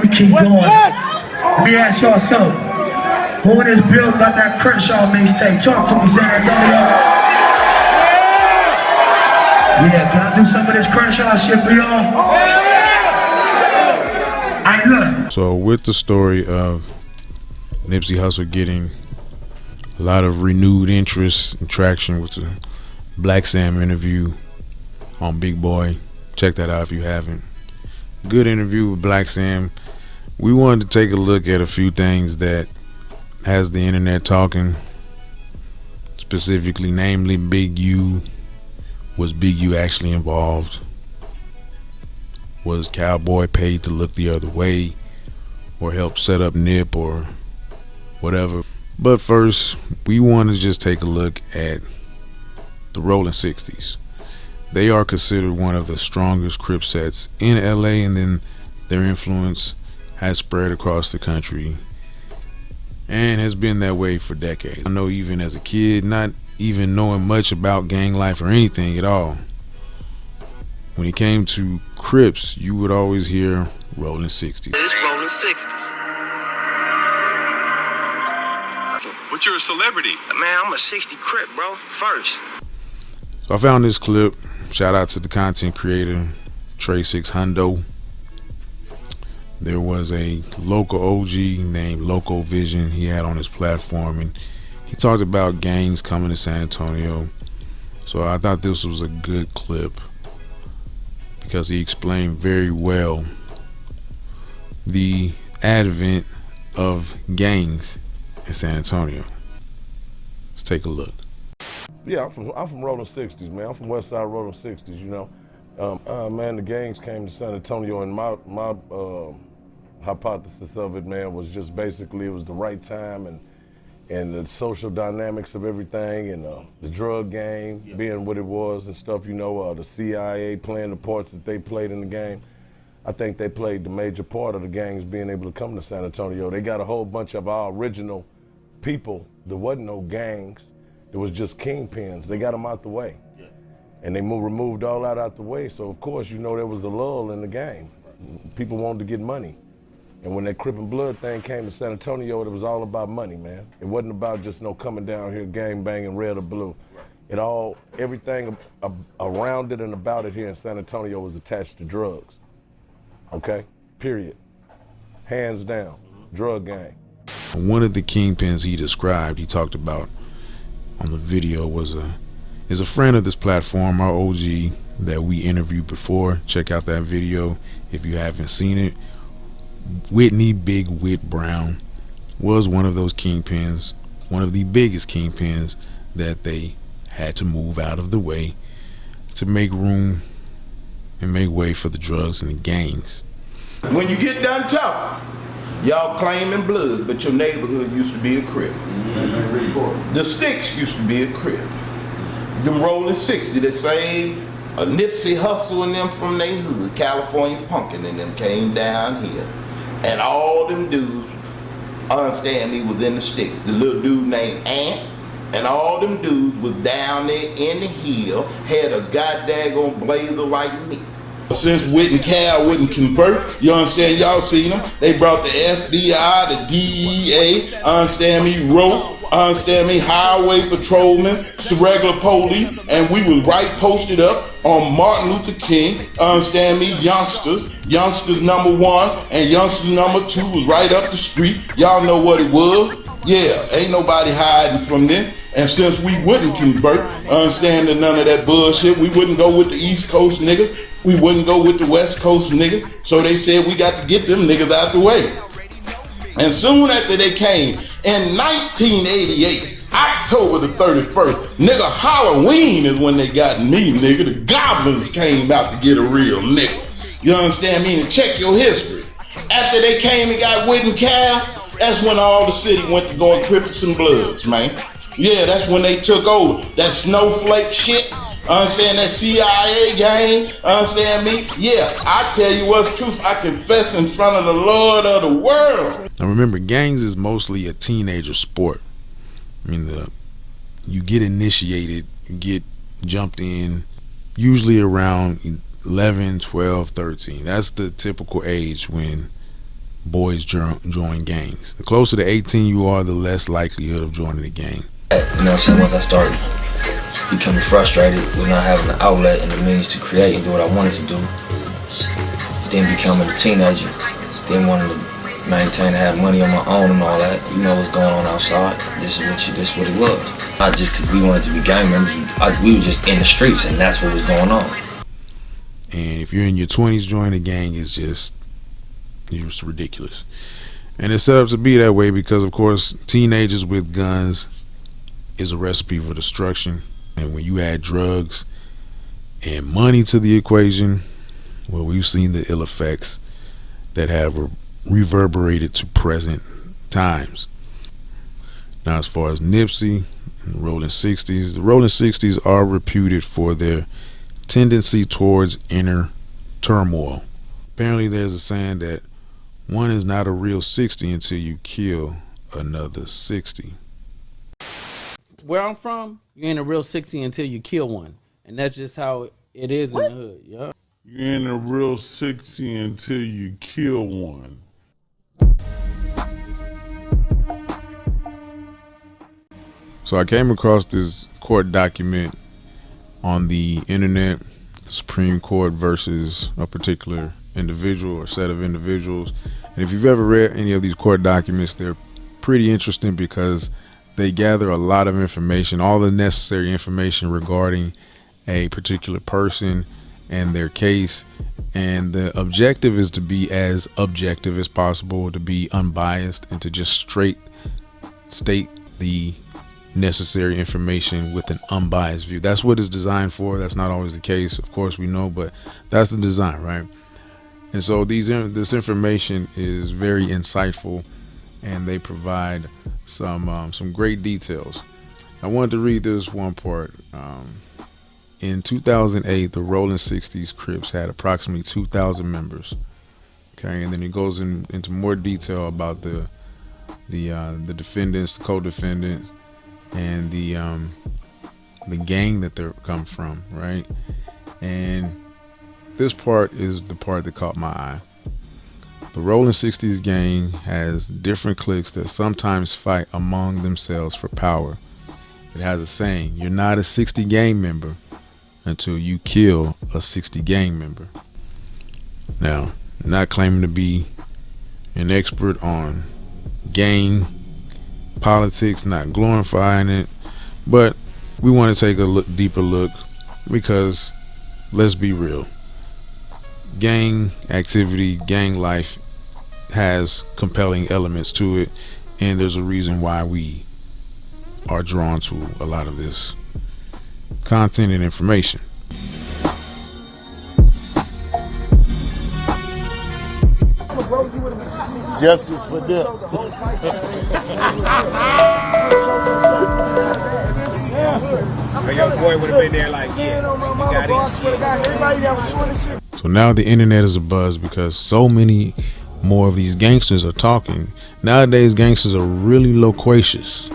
we keep going, let me ask y'all something. Who in this building got that Crenshaw mixtape? Talk to me, San Antonio. Yeah, can I do some of this Crenshaw shit for y'all? Alright, look. So with the story of Nipsey Hussle getting a lot of renewed interest and traction with the Black Sam interview on Big Boy, check that out if you haven't. Good interview with Black Sam. We wanted to take a look at a few things that has the internet talking, specifically, namely Big U. Was Big U actually involved? Was Cowboy paid to look the other way or help set up Nip or whatever? But first, we want to just take a look at the Rollin 60's. They are considered one of the strongest Crip sets in LA, and then their influence has spread across the country and has been that way for decades. I know even as a kid, not even knowing much about gang life or anything at all, when it came to Crips, you would always hear Rollin 60's. It's Rollin 60's. But you're a celebrity. Man, I'm a 60 Crip, bro. First. So I found this clip. Shout out to the content creator, Trey 6 Hundo. There was a local OG named Loco Vision he had on his platform, and he talked about gangs coming to San Antonio. So I thought this was a good clip because he explained very well the advent of gangs in San Antonio. Let's take a look. Yeah, I'm from Rollin 60's, man. I'm from West Side Rollin 60's, you know. Man, the gangs came to San Antonio, and my hypothesis of it, man, was just basically it was the right time and the social dynamics of everything, and the drug game being what it was and stuff, you know, the CIA playing the parts that they played in the game. I think they played the major part of the gangs being able to come to San Antonio. They got a whole bunch of our original people. There wasn't no gangs. It was just kingpins. They got them out the way. Yeah. And they removed all that out the way. So, of course, you know, there was a lull in the game. People wanted to get money. And when that Crip and Blood thing came to San Antonio, it was all about money, man. It wasn't about just no coming down here gang banging red or blue. Right. Everything around it and about it here in San Antonio was attached to drugs. Okay? Period. Hands down. Drug gang. One of the kingpins he described, he talked about on the video, is a friend of this platform, our OG that we interviewed before. Check out that video if you haven't seen it. Whitney Big Wit Brown was one of those kingpins, one of the biggest kingpins that they had to move out of the way to make room and make way for the drugs and the gangs. When you get done talking, y'all claiming blood, but your neighborhood used to be a Crip. The Sticks used to be a Crip. Them Rollin 60, the same Nipsey Hussle and them from their hood, California Punkin' and them came down here. And all them dudes, understand me, was in the Sticks. The little dude named Ant, and all them dudes was down there in the hill, had a goddamn blazer like me. Since Whit and Cal wouldn't convert, you understand, y'all seen them. They brought the FBI, the DEA, understand me, rope, understand me, highway patrolmen, regular police, and we was right posted up on Martin Luther King, understand me, youngsters number 1 and youngsters number 2 was right up the street. Y'all know what it was. Yeah, ain't nobody hiding from them. And since we wouldn't convert, understand that none of that bullshit, we wouldn't go with the East Coast niggas, we wouldn't go with the West Coast niggas, so they said we got to get them niggas out the way. And soon after they came, in 1988, October the 31st, nigga, Halloween is when they got me, nigga. The goblins came out to get a real nigga. You understand me? And check your history. After they came and got Whit and Cal, that's when all the city went to go and Crips and Bloods, man. Yeah, that's when they took over. That snowflake shit, understand, that CIA gang, understand me? Yeah, I tell you what's truth, I confess in front of the Lord of the world. Now remember, gangs is mostly a teenager sport. I mean, you get initiated, you get jumped in, usually around 11, 12, 13. That's the typical age when boys join gangs. The closer to 18 you are, the less likelihood of joining a gang. You know what I'm saying? Once I started becoming frustrated with not having an outlet and the means to create and do what I wanted to do, then becoming a teenager, then wanting to maintain and have money on my own and all that. You know what's going on outside. This is what it was. Not just because we wanted to be gang members. We were just in the streets, and that's what was going on. And if you're in your 20s, joining a gang is just ridiculous. And it's set up to be that way because, of course, teenagers with guns is a recipe for destruction. And when you add drugs and money to the equation, well, we've seen the ill effects that have reverberated to present times. Now, as far as Nipsey and Rollin 60's, the Rollin 60's are reputed for their tendency towards inner turmoil. Apparently, there's a saying that one is not a real 60 until you kill another 60. Where I'm from, you ain't a real 60 until you kill one. And that's just how it is in the hood. Yeah. You ain't a real 60 until you kill one. So I came across this court document on the internet, the Supreme Court versus a particular individual or set of individuals. And if you've ever read any of these court documents, they're pretty interesting because they gather a lot of information, all the necessary information regarding a particular person and their case. And the objective is to be as objective as possible, to be unbiased, and to just straight state the necessary information with an unbiased view. That's what it's designed for. That's not always the case, of course, we know, but that's the design, right? And so this information is very insightful, and they provide some great details. I wanted to read this one part. In 2008, the Rollin 60's Crips had approximately 2,000 members. Okay, and then it goes into more detail about the defendants, the co-defendants, and the gang that they come from, right? And this part is the part that caught my eye. The Rollin 60's gang has different cliques that sometimes fight among themselves for power. It has a saying: you're not a 60 gang member until you kill a 60 gang member. Now, I'm not claiming to be an expert on gang politics, not glorifying it, but we want to take a deeper look because, let's be real, gang activity, gang life has compelling elements to it, and there's a reason why we are drawn to a lot of this content and information. Justice for Dip. Your boy would have been there like, yeah, you got it. So now the internet is abuzz because so many more of these gangsters are talking. Nowadays, gangsters are really loquacious.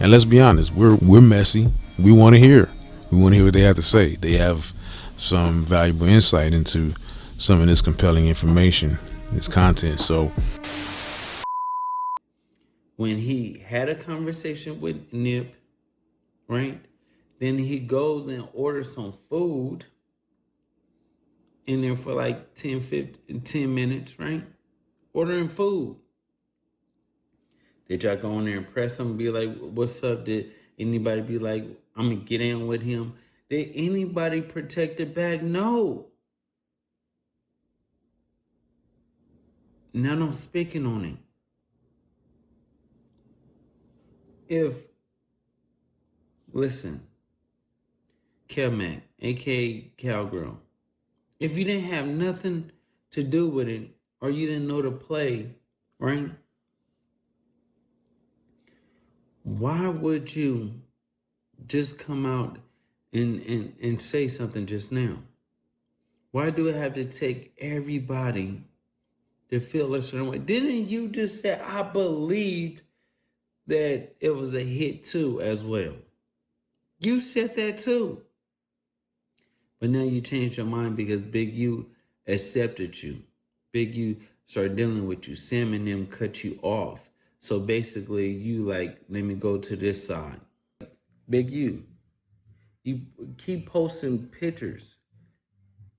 And let's be honest, we're messy. We want to hear. We want to hear what they have to say. They have some valuable insight into some of this compelling information, this content. So When he had a conversation with Nip, right? Then he goes and orders some food in there for like 10 minutes, right? Ordering food. Did y'all go in there and press him and be like, what's up? Did anybody be like, I'm going to get in with him? Did anybody protect the bag? No. Now I'm speaking on it. Listen, Kelmac, aka Cowgirl, if you didn't have nothing to do with it or you didn't know to play, right? Why would you just come out and say something just now? Why do it have to take everybody to feel a certain way? Didn't you just say, I believed that it was a hit too as well? You said that too. But now you changed your mind because Big U accepted you. Big U start dealing with you. Sam and them cut you off. So basically, you like, let me go to this side. Big you keep posting pictures.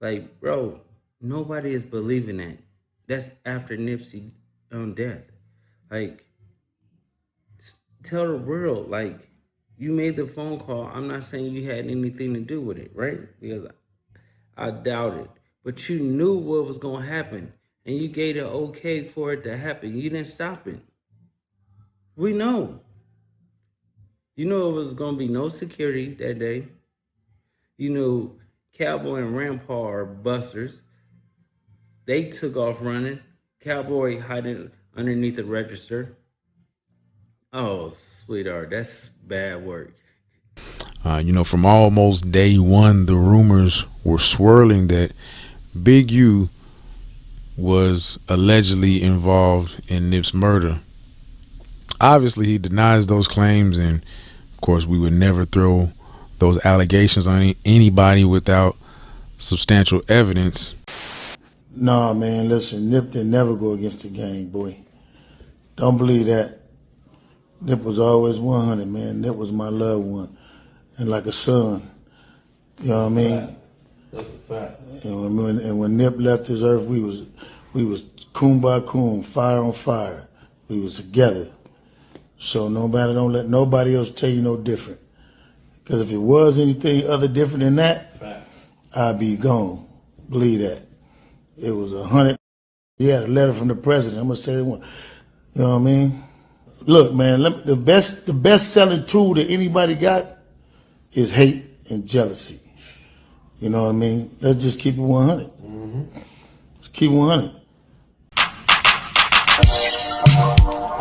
Like, bro, nobody is believing that. That's after Nipsey death. Like, tell the world, like, you made the phone call. I'm not saying you had anything to do with it, right? Because I doubt it. But you knew what was going to happen. And you gave the okay for it to happen. You didn't stop it. We know. You know it was going to be no security that day. You know Cowboy and Rampart are busters. They took off running. Cowboy hiding underneath the register. Oh, sweetheart, that's bad work. From almost day one, the rumors were swirling that Big U was allegedly involved in Nip's murder. Obviously, he denies those claims, and of course, we would never throw those allegations on anybody without substantial evidence. Nah, man, listen, Nip didn't never go against the gang, boy. Don't believe that. Nip was always 100, man. Nip was my loved one, and like a son. You know what I mean? That's a fact. And when Nip left this earth, we was coon by coon, fire on fire. We was together. So don't let nobody else tell you no different. Because if it was anything other different than that, Facts. I'd be gone. Believe that. It was 100. He had a letter from the president. I'm gonna say one. You know what I mean? Look, man, the best selling tool that anybody got is hate and jealousy. You know what I mean? Let's just keep it 100. Let's keep it 100.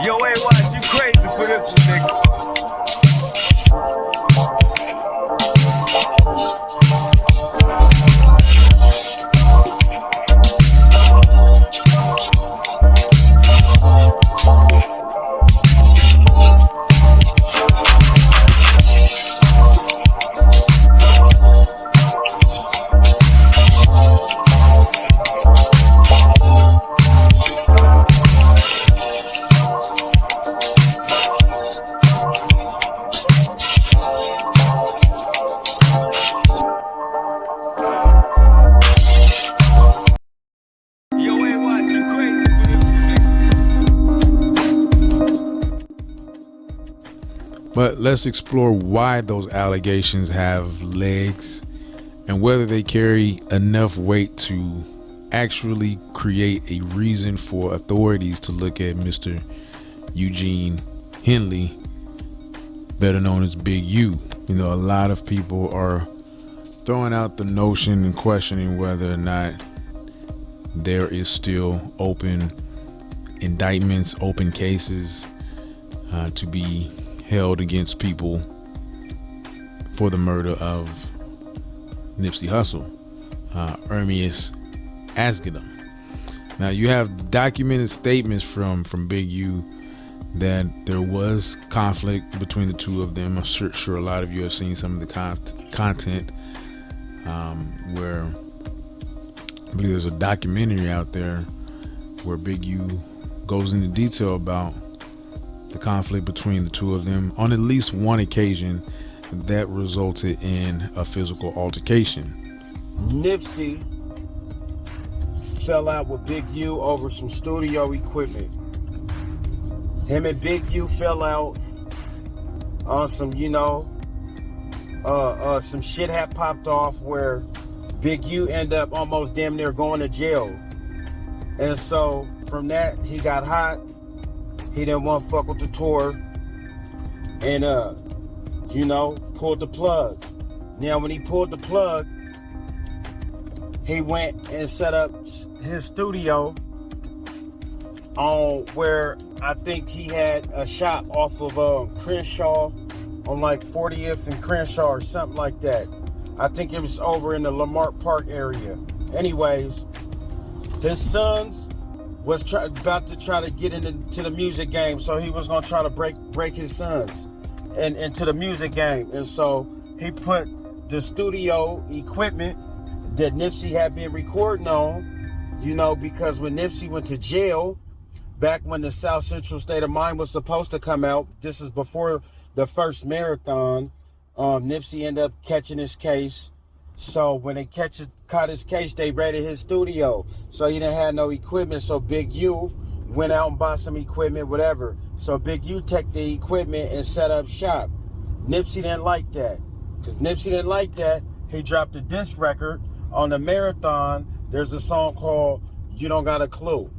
Yo, hey, watch, you crazy for this nigga. But let's explore why those allegations have legs and whether they carry enough weight to actually create a reason for authorities to look at Mr. Eugene Henley, better known as Big U. A lot of people are throwing out the notion and questioning whether or not there is still open indictments, open cases to be held against people for the murder of Nipsey Hussle, Ermias Asghedom. Now, you have documented statements from Big U that there was conflict between the two of them. I'm sure a lot of you have seen some of the content where I believe there's a documentary out there where Big U goes into detail about the conflict between the two of them on at least one occasion that resulted in a physical altercation. Nipsey fell out with Big U over some studio equipment. Him and Big U fell out on some, some shit had popped off where Big U ended up almost damn near going to jail. And so from that, he got hot. He didn't want to fuck with the tour and, pulled the plug. Now, when he pulled the plug, he went and set up his studio on where I think he had a shop off of Crenshaw on like 40th and Crenshaw or something like that. I think it was over in the Lamar Park area. Anyways, his sons was about to try to get into the music game, so he was gonna try to break his sons and into the music game. And so he put the studio equipment that Nipsey had been recording on You know, because when Nipsey went to jail, back when the South Central State of Mind was supposed to come out, this is before the first marathon, Nipsey ended up catching his case. So when they caught his case, they raided his studio. So he didn't have no equipment. So Big U went out and bought some equipment, whatever. So Big U took the equipment and set up shop. Nipsey didn't like that. Because Nipsey didn't like that, he dropped a diss record on the marathon. There's a song called You Don't Got a Clue.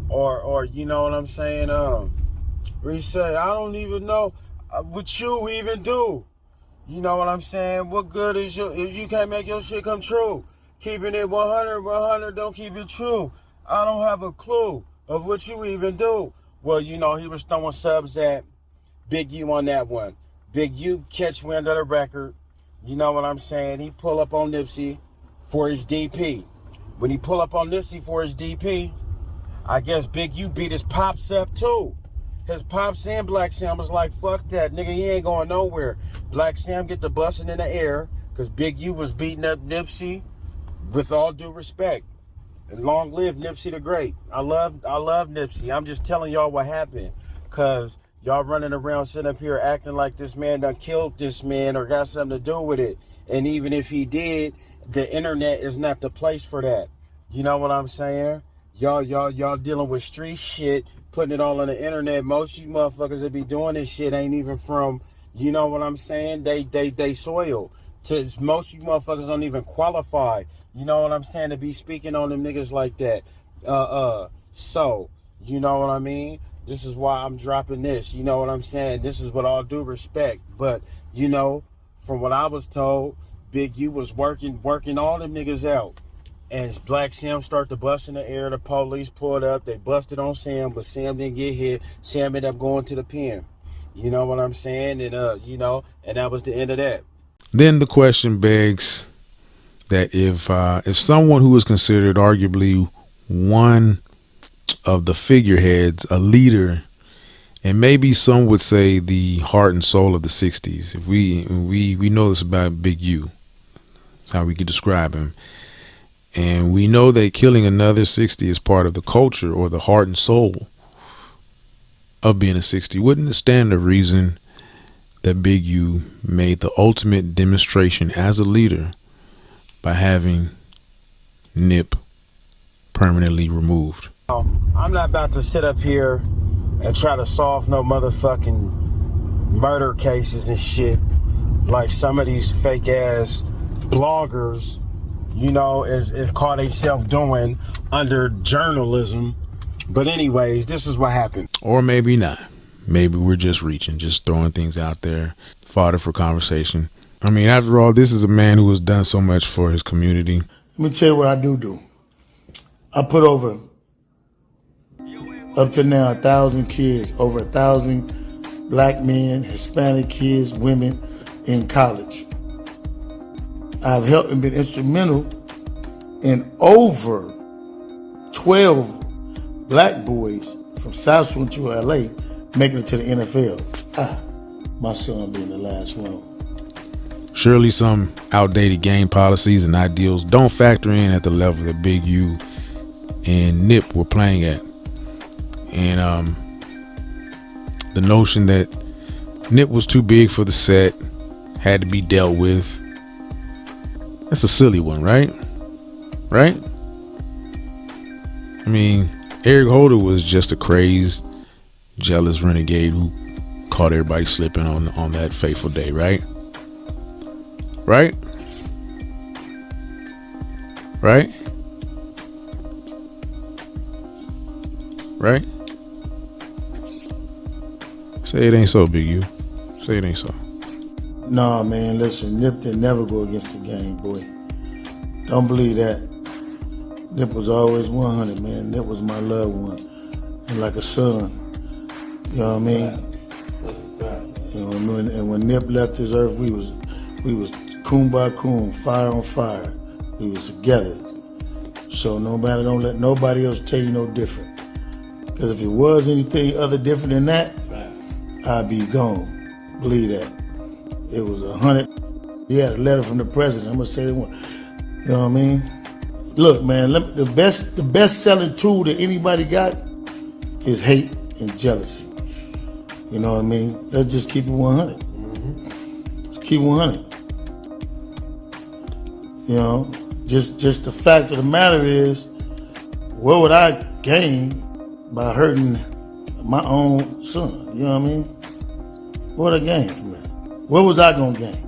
Or you know what I'm saying? Where he said, I don't even know what you even do. You know what I'm saying? What good is you if you can't make your shit come true? Keeping it 100 don't keep it true. I don't have a clue of what you even do. Well, you know, he was throwing subs at Big U on that one. Big U catch wind of the record. You know what I'm saying? He pull up on Nipsey for his DP. When he pull up on Nipsey for his DP, I guess Big U beat his pops up too. His pops and Black Sam was like, fuck that, nigga, he ain't going nowhere. Black Sam get the busting in the air because Big U was beating up Nipsey with all due respect. And long live Nipsey the Great. I love Nipsey. I'm just telling y'all what happened because y'all running around sitting up here acting like this man done killed this man or got something to do with it. And even if he did, the internet is not the place for that. You know what I'm saying? Y'all dealing with street shit, putting it all on the internet. Most of you motherfuckers that be doing this shit ain't even from, you know what I'm saying? They soil. Most of you motherfuckers don't even qualify. You know what I'm saying? To be speaking on them niggas like that. So, you know what I mean? This is why I'm dropping this. You know what I'm saying? This is with all due respect. But, you know, from what I was told, Big U was working all them niggas out. And Black Sam started to bust in the air. The police pulled up. They busted on Sam, but Sam didn't get hit. Sam ended up going to the pen. You know what I'm saying? And, you know, and that was the end of that. Then the question begs that if someone who is considered arguably one of the figureheads, a leader, and maybe some would say the heart and soul of the 60s, if we know this about Big U, that's how we could describe him. And we know that killing another 60 is part of the culture or the heart and soul of being a 60. Wouldn't it stand to reason that Big U made the ultimate demonstration as a leader by having Nip permanently removed? I'm not about to sit up here and try to solve no motherfucking murder cases and shit like some of these fake ass bloggers, you know, is call themselves doing under journalism. But anyways, this is what happened. Or maybe not. Maybe we're just reaching, just throwing things out there, fodder for conversation. I mean, after all, this is a man who has done so much for his community. Let me tell you what I do. I put over, up to now, 1,000 kids, over 1,000 black men, Hispanic kids, women in college. I've helped and been instrumental in over 12 black boys from South Central LA making it to the NFL. My son being the last one. Surely some outdated game policies and ideals don't factor in at the level that Big U and Nip were playing at. And the notion that Nip was too big for the set, had to be dealt with, that's a silly one, right? Right? I mean, Eric Holder was just a crazed, jealous renegade who caught everybody slipping on that fateful day, right? Right? Right? Right? Say it ain't so, Big U. Say it ain't so. Nah, man, listen, Nip didn't never go against the game, boy. Don't believe that. Nip was always 100, man. Nip was my loved one. And like a son. You know what I mean? You know, and when Nip left this earth, we was coon by coon, fire on fire. We was together. So no matter, don't let nobody else tell you no different. Because if it was anything other different than that, I'd be gone. Believe that. It was 100. He had a letter from the president. I'm gonna say one. You know what I mean? Look, man, the best selling tool that anybody got is hate and jealousy. You know what I mean? Let's just keep it 100. Just keep it 100. You know, just the fact of the matter is, what would I gain by hurting my own son? You know what I mean? What would I gain from that? What was I gonna gain?